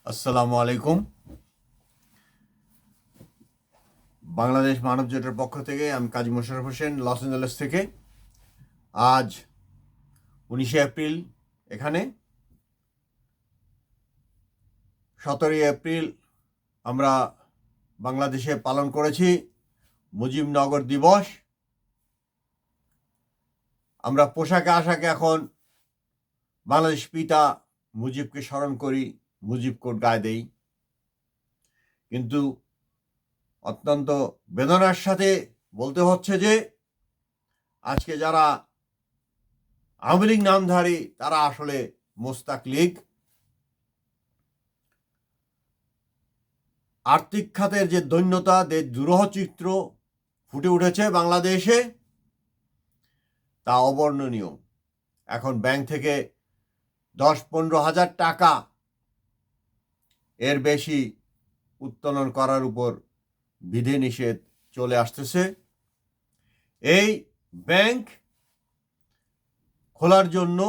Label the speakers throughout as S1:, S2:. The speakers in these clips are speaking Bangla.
S1: আসসালামু আলাইকুম। বাংলাদেশ মানব জোটের পক্ষ থেকে আমি কাজী মোশাররফ হোসেন, লস অ্যাঞ্জেলেস থেকে। আজ 19 এপ্রিল, এখানে 17 এপ্রিল আমরা বাংলাদেশে পালন করেছি মুজিবনগর দিবস। আমরা পোশাকে আশাকে এখন বাংলাদেশ পিতা মুজিবকে স্মরণ করি, মুজিব কোট গায়ে দেই। কিন্তু অত্যন্ত বেদনার সাথে বলতে হচ্ছে যে আজকে যারা আওয়ামী লীগ নামধারী তারা আসলে মোস্তাক লীগ। আর্থিক খাতের যে দৈন্যতা, দুরূহ চিত্র ফুটে উঠেছে বাংলাদেশে, তা অবর্ণনীয়। এখন ব্যাংক থেকে 10-15 হাজার টাকা এর বেশি উত্তোলন করার উপর বিধিনিষেধ চলে আসতেছে। এই ব্যাংক খোলার জন্য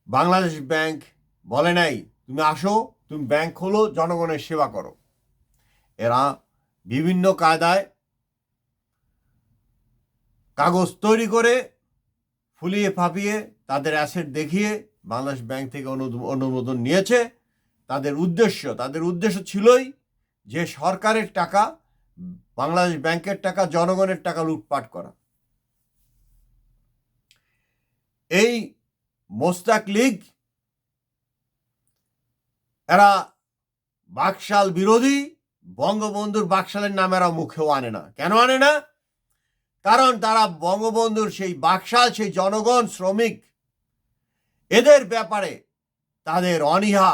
S1: বাংলাদেশ ব্যাংক বলে নাই তুমি আসো, তুমি ব্যাংক খোলো, জনগণের সেবা করো। এরা বিভিন্ন কায়দায় কাগজ তৈরি করে ফুলিয়ে ফাঁপিয়ে তাদের অ্যাসেট দেখিয়ে বাংলাদেশ ব্যাংক থেকে অনুমোদন নিয়েছে। তাদের উদ্দেশ্য ছিলই যে সরকারের টাকা, বাংলাদেশ ব্যাংকের টাকা, জনগণের টাকা লুটপাট করা। এই মোস্তাক লীগ এরা বাকশাল বিরোধী। বঙ্গবন্ধুর বাকশালের নাম এরা মুখেও আনে না। কেন আনে না? কারণ তারা বঙ্গবন্ধুর সেই বাকশাল, সেই জনগণ, শ্রমিক, এদের ব্যাপারে তাদের অনীহা,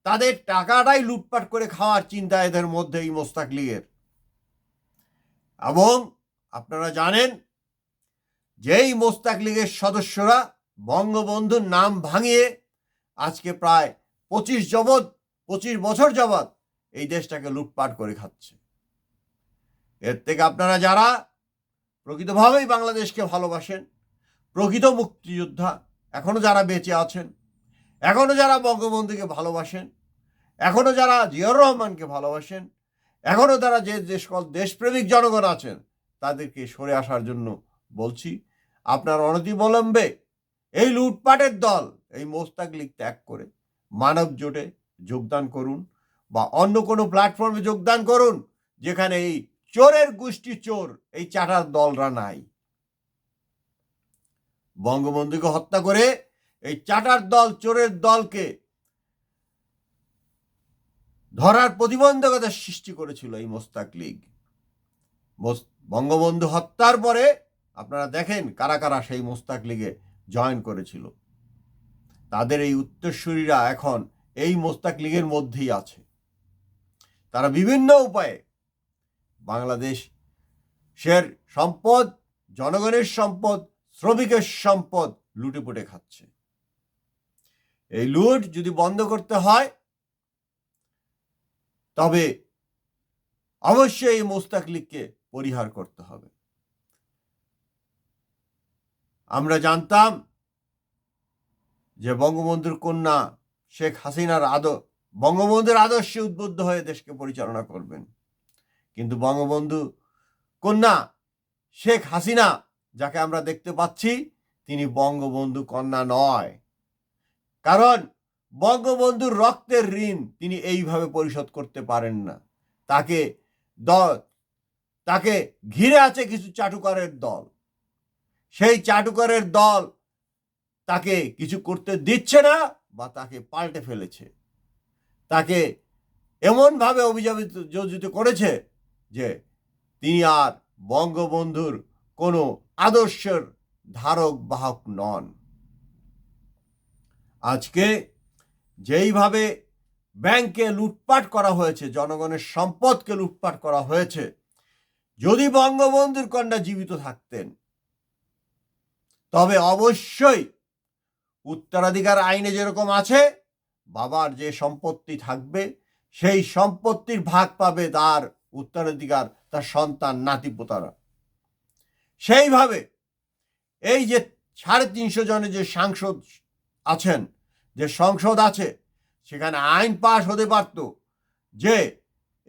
S1: তাদের টাকাটাই লুটপাট করে খাওয়ার চিন্তা এদের মধ্যে এই মোস্তাক লীগের। এবং আপনারা জানেন যেই মোস্তাক লীগের সদস্যরা বঙ্গবন্ধুর নাম ভাঙিয়ে আজকে প্রায় 25 বছর যাবৎ এই দেশটাকে লুটপাট করে খাচ্ছে। এর থেকে আপনারা যারা প্রকৃতভাবেই বাংলাদেশকে ভালোবাসেন, প্রকৃত মুক্তিযোদ্ধা, এখনো যারা বেঁচে আছেন, এখনো যারা বঙ্গবন্ধুকে ভালোবাসেন, এখনো যারা জিয়াউর রহমানকে ভালোবাসেন, এখনো তারা যে সকল দেশপ্রেমিক জনগণ আছেন, তাদেরকে সরে আসার জন্য বলছি, আপনার অনতিবিলম্বে এই লুটপাটের দল, এই মোস্তাক লীগ ত্যাগ করে মানব জোটে যোগদান করুন বা অন্য কোনো প্ল্যাটফর্মে যোগদান করুন যেখানে এই চোরের গোষ্ঠী, চোর, এই চাটার দলরা নাই। বঙ্গবন্ধুকে হত্যা করে এই চাটার দল, চোরের দলকে ধরার প্রতিবন্ধকতা সৃষ্টি করেছিল এই মোস্তাক লীগ। বঙ্গবন্ধু হত্যার পরে আপনারা দেখেন কারা কারা সেই মোস্তাক লীগে জয়েন করেছিল। তাদের এই উত্তরসূরিরা এখন এই মোস্তাক লীগের মধ্যেই আছে। তারা বিভিন্ন উপায়ে বাংলাদেশের সম্পদ, জনগণের সম্পদ, শ্রমিকের সম্পদ লুটেপুটে খাচ্ছে। এই লুট যদি বন্ধ করতে হয় তবে অবশ্যই এই মোস্তাক লীগকে পরিহার করতে হবে। আমরা জানতাম যে বঙ্গবন্ধুর কন্যা শেখ হাসিনার বঙ্গবন্ধুর আদর্শে উদ্বুদ্ধ হয়ে দেশকে পরিচালনা করবেন। কিন্তু বঙ্গবন্ধু কন্যা শেখ হাসিনা যাকে আমরা দেখতে পাচ্ছি, তিনি বঙ্গবন্ধু কন্যা নয়। কারণ বঙ্গবন্ধুর রক্তের ঋণ তিনি এইভাবে পরিশোধ করতে পারেন না। তাকে ঘিরে আছে কিছু চাটুকারের দল। সেই চাটুকারের দল তাকে কিছু করতে দিচ্ছে না বা তাকে পাল্টে ফেলেছে। তাকে এমনভাবে অভিযোজিত করেছে যে তিনি আর বঙ্গবন্ধুর কোনো আদর্শের ধারক বাহক নন। আজকে যেইভাবে ব্যাংকে লুটপাট করা হয়েছে, জনগণের সম্পদকে লুটপাট করা হয়েছে, যদি বঙ্গবন্ধুর কন্যা জীবিত থাকতেন তবে অবশ্যই উত্তরাধিকার আইনে যেরকম আছে বাবার যে সম্পত্তি থাকবে সেই সম্পত্তির ভাগ পাবে তার উত্তরাধিকার, তার সন্তান, নাতিপোতারা। সেইভাবে এই যে 350 জনের যে সাংসদ আছেন, যে সংসদ আছে, সেখানে আইন পাশ হতে পারত যে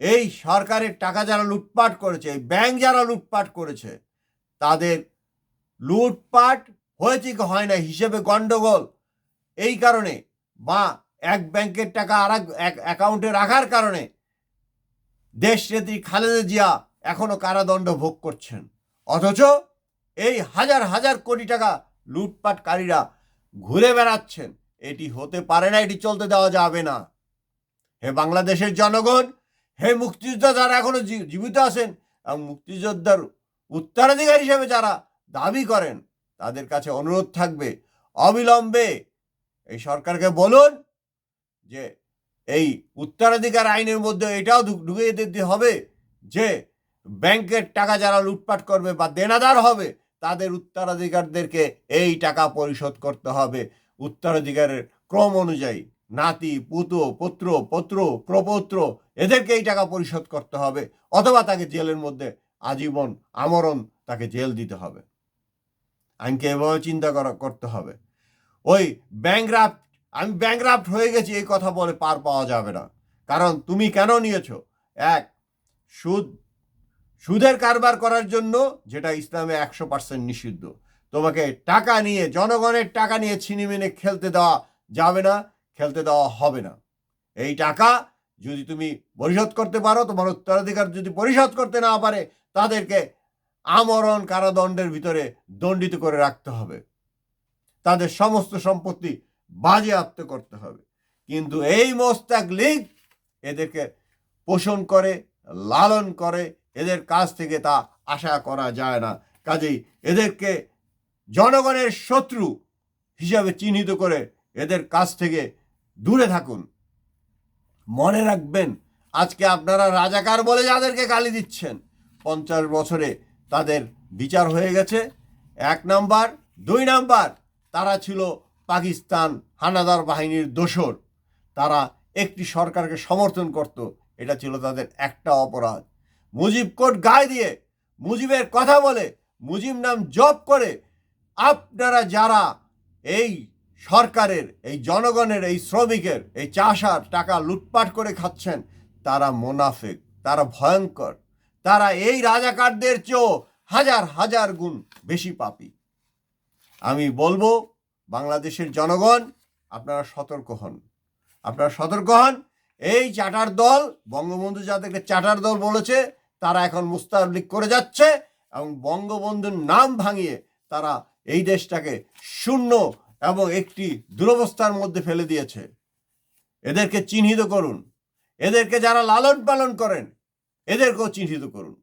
S1: এই সরকারের টাকা যারা লুটপাট করেছে, এই ব্যাংক যারা লুটপাট করেছে, তাদের লুটপাট হয়েছে কি হয় না হিসেবে গন্ডগোল, এই কারণে বা এক ব্যাংকের টাকা আর এক অ্যাকাউন্টে রাখার কারণে দেশনেত্রী খালেদা জিয়া এখনো কারাদণ্ড ভোগ করছেন। অথচ এই হাজার হাজার কোটি টাকা লুটপাটকারীরা ঘুরে বেড়াচ্ছেন। এটি হতে পারে না, এটি চলতে দেওয়া যাবে না। হে বাংলাদেশের জনগণ, হে মুক্তিযোদ্ধা যারা এখনো জীবিত আছেন এবং মুক্তিযোদ্ধার উত্তরাধিকারী হিসেবে যারা দাবি করেন, তাদের কাছে অনুরোধ থাকবে অবিলম্বে এই সরকারকে বলুন যে এই উত্তরাধিকার আইনের মধ্যে এটাও ঢুকিয়ে দিতে হবে যে ব্যাংকের টাকা যারা লুটপাট করবে বা দেনাদার হবে, তাদের উত্তরাধিকারদেরকে এই টাকা পরিশোধ করতে হবে উত্তরাধিকারের ক্রম অনুযায়ী। নাতি, পুত্র, পৌত্র, প্রপৌত্র, এদেরকে এই টাকা পরিশোধ করতে হবে, অথবা তাকে জেলের মধ্যে আজীবন আমরণ তাকে জেল দিতে হবে। আইনকে এভাবে চিন্তা করতে হবে। ওই ব্যাংকরাপ্ট, আমি ব্যাংকরাপ্ট হয়ে গেছি এই কথা বলে পার পাওয়া যাবে না। কারণ তুমি কেন নিয়েছো? এক, সুদের কারবার করার জন্য, যেটা ইসলামে 100% নিষিদ্ধ। তোমাকে টাকা নিয়ে, জনগণের টাকা নিয়ে ছিনিমিনি খেলতে দেওয়া যাবে না, খেলতে দেওয়া হবে না। এই টাকা যদি তুমি পরিশোধ করতে পারো, তোমার উত্তরাধিকার যদি পরিশোধ করতে না পারে, তাদেরকে আমরণ কারাদণ্ডের ভিতরে দণ্ডিত করে রাখতে হবে, তাদের সমস্ত সম্পত্তি বাজেয়াপ্ত করতে হবে। কিন্তু এই মোস্তাক লীগ এদেরকে পোষণ করে, লালন করে, এদের কাছ থেকে তা আশা করা যায় না। কাজেই এদেরকে জনগণের শত্রু হিসাবে চিহ্নিত করে এদের কাছ থেকে দূরে থাকুন। মনে রাখবেন, আজকে আপনারা রাজাকার বলে যাদেরকে গালি দিচ্ছেন, 50 বছরে তাদের বিচার হয়ে গেছে। 1 নাম্বার। 2 নাম্বার, তারা ছিল পাকিস্তান হানাদার বাহিনীর দোসর। তারা একটি সরকারকে সমর্থন করত, এটা ছিল তাদের একটা অপরাধ। মুজিব কোট গায়ে দিয়ে, মুজিবের কথা বলে, মুজিব নাম জপ করে আপনারা যারা এই সরকারের, এই জনগণের, এই শ্রমিকের, এই চাষার টাকা লুটপাট করে খাচ্ছেন, তারা মোনাফেক, তারা ভয়ঙ্কর, তারা এই রাজাকারদের চেয়েও হাজার হাজার গুণ বেশি পাপী। আমি বলবো, বাংলাদেশের জনগণ, আপনারা সতর্ক হন, আপনারা সতর্ক হন। এই চাটার দল, বঙ্গবন্ধু যাদেরকে চাটার দল বলেছে, তারা এখন মুস্তাবলিক করে যাচ্ছে এবং বঙ্গবন্ধুর নাম ভাঙিয়ে তারা এই দেশটাকে শূন্য এবং একটি দুরবস্থার মধ্যে ফেলে দিয়েছে। এদেরকে চিহ্নিত করুন, এদেরকে যারা লালন পালন করেন এদেরকেও চিহ্নিত করুন।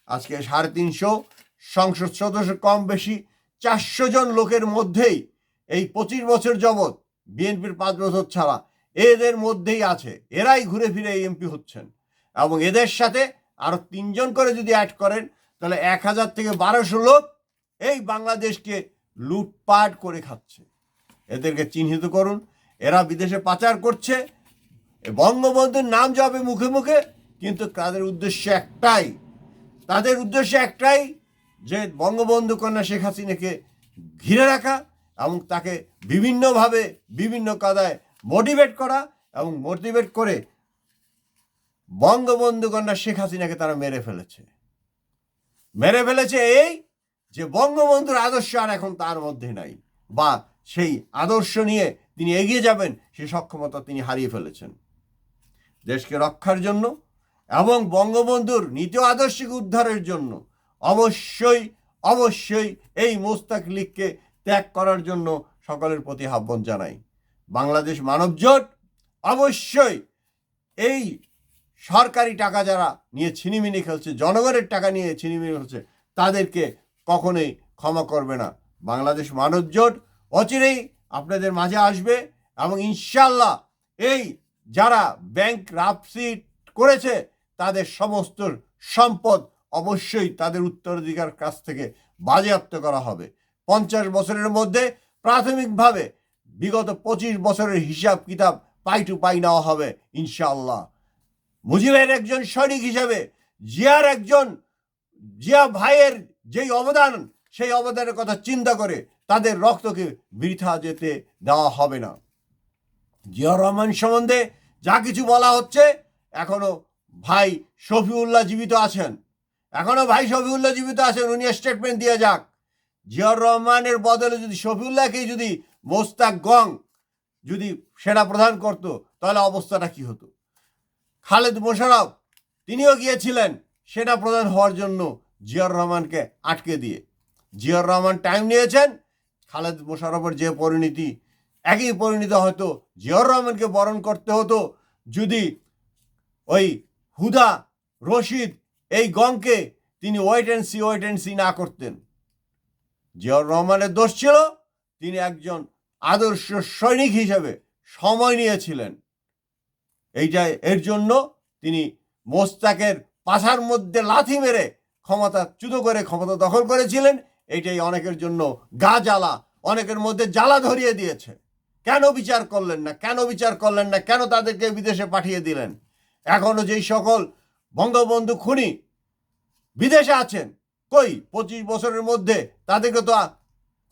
S1: আজকে 350 সংসদ সদস্য, কম বেশি 400 জন লোকের মধ্যেই এই 25 বছর যাবৎ, বিএনপির 5 বছর ছাড়া, এদের মধ্যেই আছে। এরাই ঘুরে ফিরে এমপি হচ্ছেন এবং এদের সাথে আরো 3 জন করে যদি অ্যাড করেন, তাহলে 1000 থেকে 1200 লোক এই বাংলাদেশকে লুটপাট করে খাচ্ছে। এদেরকে চিহ্নিত করুন। এরা বিদেশে পাচার করছে, বঙ্গবন্ধুর নাম যাবে মুখে মুখে, কিন্তু তাদের উদ্দেশ্য একটাই, তাদের উদ্দেশ্য একটাই যে বঙ্গবন্ধু কন্যা শেখ হাসিনাকে ঘিরে রাখা এবং তাকে বিভিন্নভাবে বিভিন্ন কাদায় মোটিভেট করা, এবং মোটিভেট করে বঙ্গবন্ধু কন্যা শেখ হাসিনাকে তারা মেরে ফেলেছে এই যে বঙ্গবন্ধুর আদর্শ আর এখন তার মধ্যে নাই, বা সেই আদর্শ নিয়ে তিনি এগিয়ে যাবেন সেই সক্ষমতা তিনি হারিয়ে ফেলেছেন। দেশকে রক্ষার জন্য এবং বঙ্গবন্ধুর নীতি আদর্শকে উদ্ধারের জন্য অবশ্যই অবশ্যই এই মোস্তাক লীগকে ত্যাগ করার জন্য সকলের প্রতি আহ্বান জানাই। বাংলাদেশ মানব জোট অবশ্যই এই সরকারি টাকা যারা নিয়ে ছিনিমিনি খেলছে, জনগণের টাকা নিয়ে ছিনিমিনি খেলছে, তাদেরকে কখনোই ক্ষমা করবে না। বাংলাদেশ মানব জোট অচিরেই আপনাদের মাঝে আসবে এবং ইনশাল্লাহ এই যারা ব্যাংকরাপসি করেছে তাদের সমস্ত সম্পদ অবশ্যই তাদের উত্তরাধিকার কাছ থেকে বাজেয়াপ্ত করা হবে। 50 বছরের মধ্যে প্রাথমিকভাবে বিগত 25 বছরের হিসাব কিতাব পাই টু পাই নেওয়া হবে ইনশাআল্লাহ। মুজিবের একজন সৈনিক হিসাবে, জিয়া ভাইয়ের যেই অবদান, সেই অবদানের কথা চিন্তা করে তাদের রক্তকে বৃথা যেতে দেওয়া হবে না। জিয়াউর রহমান সম্বন্ধে যা কিছু বলা হচ্ছে, এখনো ভাই শফিউল্লাহ জীবিত আছেন, উনি স্টেটমেন্ট দিয়ে যাক। জিয়াউর রহমানের বদলে যদি শফিউল্লাহকে যদি মোস্তাক গং যদি সেনা প্রধান করতো, তাহলে অবস্থাটা কি হতো? খালেদ মোশাররফ তিনিও গিয়েছিলেন সেনা প্রধান হওয়ার জন্য জিয়াউর রহমানকে আটকে দিয়ে। জিয়াউর রহমান টাইম নিয়েছেন, খালেদ মোশাররফের যে পরিণতি, একই পরিণতি হয়তো জিয়াউর রহমানকে বরণ করতে হতো যদি ওই হুদা রশিদ এই গংকে তিনি ওয়েট অ্যান্ড সি না করতেন। জিয়াউর রহমানের দোষ ছিল, তিনি একজন আদর্শ সৈনিক হিসেবে সময় নিয়েছিলেন। এর জন্য তিনি মোস্তাকের পাছার মধ্যে লাথি মেরে চ্যুত করে ক্ষমতা দখল করেছিলেন। এইটাই অনেকের জন্য গা জ্বালা, অনেকের মধ্যে জ্বালা ধরিয়ে দিয়েছে। কেন বিচার করলেন না? কেন তাদেরকে বিদেশে পাঠিয়ে দিলেন? এখনো যেই সকল বঙ্গবন্ধু খুনি বিদেশে আছেন, কই 25 বছরের মধ্যে তাদেরকে তো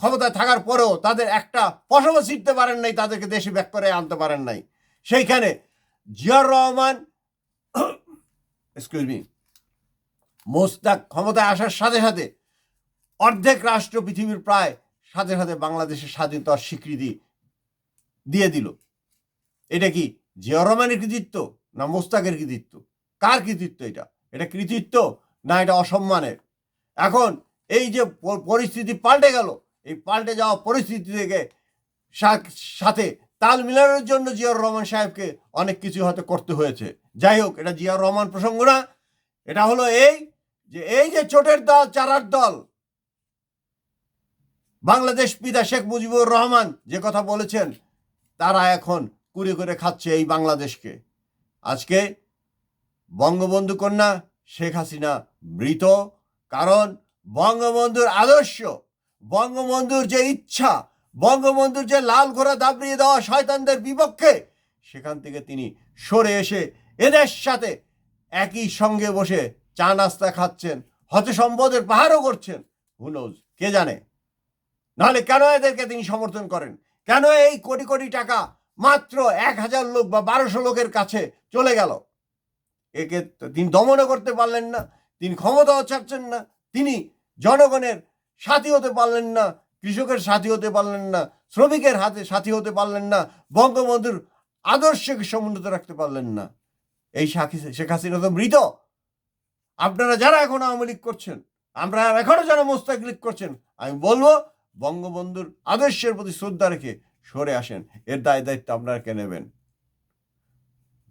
S1: ক্ষমতায় থাকার পরেও তাদের একটা পশমও ছিঁড়তে পারেন নাই, তাদেরকে দেশে ব্যাক করে আনতে পারেন নাই। সেইখানে জিয়াউর রহমান মোস্তাক ক্ষমতায় আসার সাথে সাথে অর্ধেক রাষ্ট্র পৃথিবীর প্রায় সাথে সাথে বাংলাদেশের স্বাধীনতার স্বীকৃতি দিয়ে দিল। এটা কি জিয়াউর রহমানের কৃতিত্ব না মোস্তাকের কৃতিত্ব? কার কৃতিত্ব এটা? এটা কৃতিত্ব না এটা অসম্মানের? এখন এই যে পরিস্থিতি পাল্টে গেল, এই পাল্টে যাওয়া পরিস্থিতি থেকে সাথে তাল মিলানোর জন্য জিয়াউর রহমান সাহেবকে অনেক কিছু হয়তো করতে হয়েছে। যাই হোক, এটা জিয়াউর রহমান প্রসঙ্গ না। এটা হলো এই যে চোটের দল, চারার দল, বাংলাদেশ পিতা শেখ মুজিবুর রহমান যে কথা বলেছেন, তারা এখন কুড়ে করে খাচ্ছে এই বাংলাদেশকে। আজকে বঙ্গবন্ধু কন্যা শেখ হাসিনা মৃত, কারণ বঙ্গবন্ধুর আদর্শ, বঙ্গবন্ধুর যে ইচ্ছা, বঙ্গবন্ধুর যে লাল ঘোড়া দাবড়িয়ে দেওয়া শয়তানদের বিপক্ষে, সেখান থেকে তিনি সরে এসে এদের সাথে একই সঙ্গে বসে চা নাস্তা খাচ্ছেন, হয়তো সম্পদের পাহাড়ও করছেন, হু নোজ, কে জানে। নাহলে কেন এদেরকে তিনি সমর্থন করেন? কেন এই কোটি কোটি টাকা মাত্র 1000 লোক বা 1200 লোকের কাছে চলে গেল? একে তিনি দমনও করতে পারলেন না, তিনি ক্ষমতাও ছাড়ছেন না, তিনি জনগণের সাথী হতে পারলেন না, কৃষকের সাথী হতে পারলেন না, শ্রমিকের সাথী হতে পারলেন না, বঙ্গবন্ধুর আদর্শকে সমুন্নত রাখতে পারলেন না। এই শেখ হাসিনা তো মৃত। আপনারা যারা এখন আওয়ামী লীগ করছেন, আমরা এখনো যারা মোস্তাক লীগ করছেন, আমি বলবো বঙ্গবন্ধুর আদর্শের প্রতি শ্রদ্ধা রেখে সরে আসেন। এর দায়িত্ব আপনারা কে নেবেন?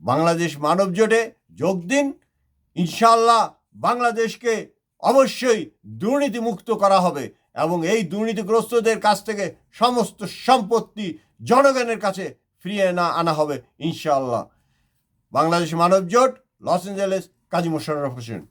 S1: বাংলাদেশ মানব জোটে যোগ দিন। ইনশাআল্লাহ বাংলাদেশকে অবশ্যই দুর্নীতি মুক্ত করা হবে এবং এই দুর্নীতিগ্রস্তদের কাছ থেকে সমস্ত সম্পত্তি জনগণের কাছে ফিরিয়ে আনা হবে ইনশাআল্লাহ। বাংলাদেশ মানব জোট, লস এঞ্জেলেস, কাজী মোশাররফ হোসেন।